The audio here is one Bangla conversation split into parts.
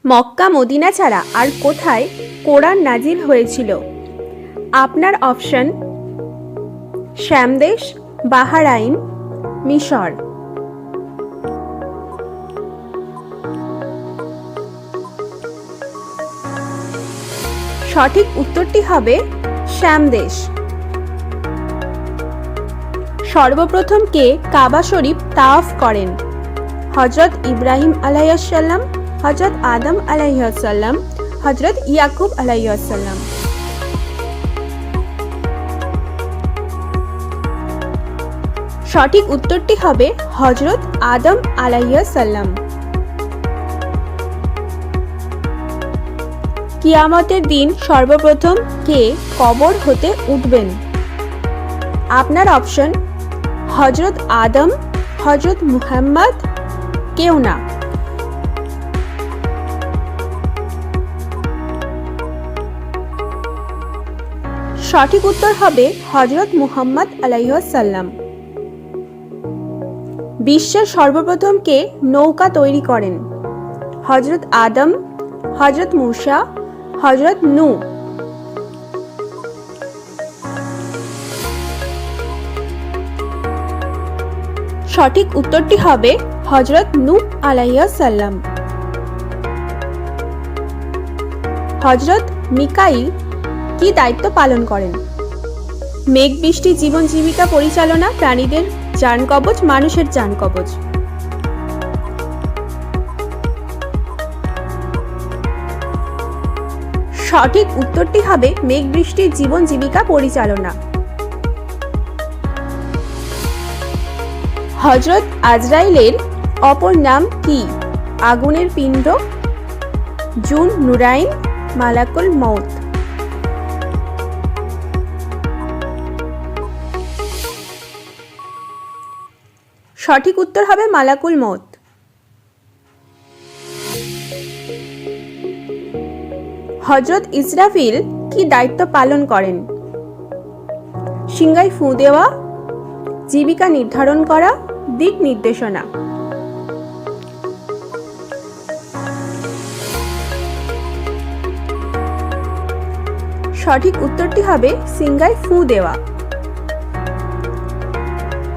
মক্কা মদিনা ছাড়া আর কোথায় কোরআন নাজিল হয়েছিল? আপনার অপশন: শ্যাম দেশ, বাহরাইন, মিশর। সঠিক উত্তরটি হবে শ্যাম দেশ। সর্বপ্রথম কে কাবা শরীফ তাওয়াফ করেন? হযরত ইব্রাহিম আলাইহিস সালাম, হযরত আদম আলাইহিস সালাম, হযরত ইয়াকুব আলাইহিস সালাম। সঠিক উত্তরটি হবে হযরত আদম আলাইহিস সালাম। কিয়ামতের দিন সর্বপ্রথম কে কবর হতে উঠবেন? আপনার অপশন: হযরত আদম, হযরত মুহাম্মদ, কেউ না। সঠিক উত্তর হবে হযরত মুহাম্মদ আলাইহিস সালাম। বিশ্বের সর্বপ্রথম কে নৌকা তৈরি করেন? হযরত আদম, হযরত মূসা, হযরত নূহ। সঠিক উত্তরটি হবে হযরত নূহ আলাইহিস সালাম। হযরত মিকাইল কি দায়িত্ব পালন করেন? মেঘ বৃষ্টি, জীবন জীবিকা পরিচালনা, প্রাণীদের জান কবচ, মানুষের জান কবচ। সঠিক উত্তরটি হবে মেঘ বৃষ্টি, জীবন জীবিকা পরিচালনা। হযরত আজরাইলের অপর নাম কি? আগুনের পিণ্ড, জুন নুরাইন, মালাকুল মউত। সঠিক উত্তর হবে মালাকুল মউত। হযরত ইসরাফিল কি দায়িত্ব পালন করেন? সিংহায় ফুঁ দেওয়া, জীবিকা নির্ধারণ করা, দিক নির্দেশনা। সঠিক উত্তরটি হবে সিংহায় ফুঁ দেওয়া।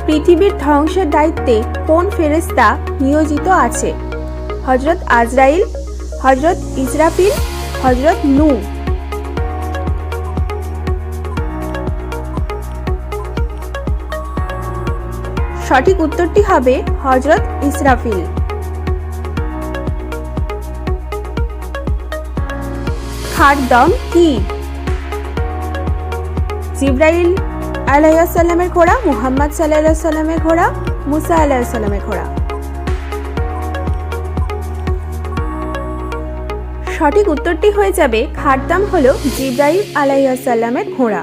পৃথিবীর ধ্বংসের দায়িত্বে কোন ফেরেশতা নিয়োজিত আছে? হযরত আজরাইল, হযরত ইসরাফিল, হযরত নূহ। সঠিক উত্তরটি হবে হযরত ইসরাফিল। খারদম কি? জিবরাইল আলাইহিস সালামের ঘোড়া, মুহাম্মদ সাল্লাল্লাহু আলাইহি সাল্লামের ঘোড়া, মুসা আলাইহিস সালামের ঘোড়া। সঠিক উত্তরটি হয়ে যাবে খারদাম হলো জিবরাইল আলাইহিস সালামের ঘোড়া।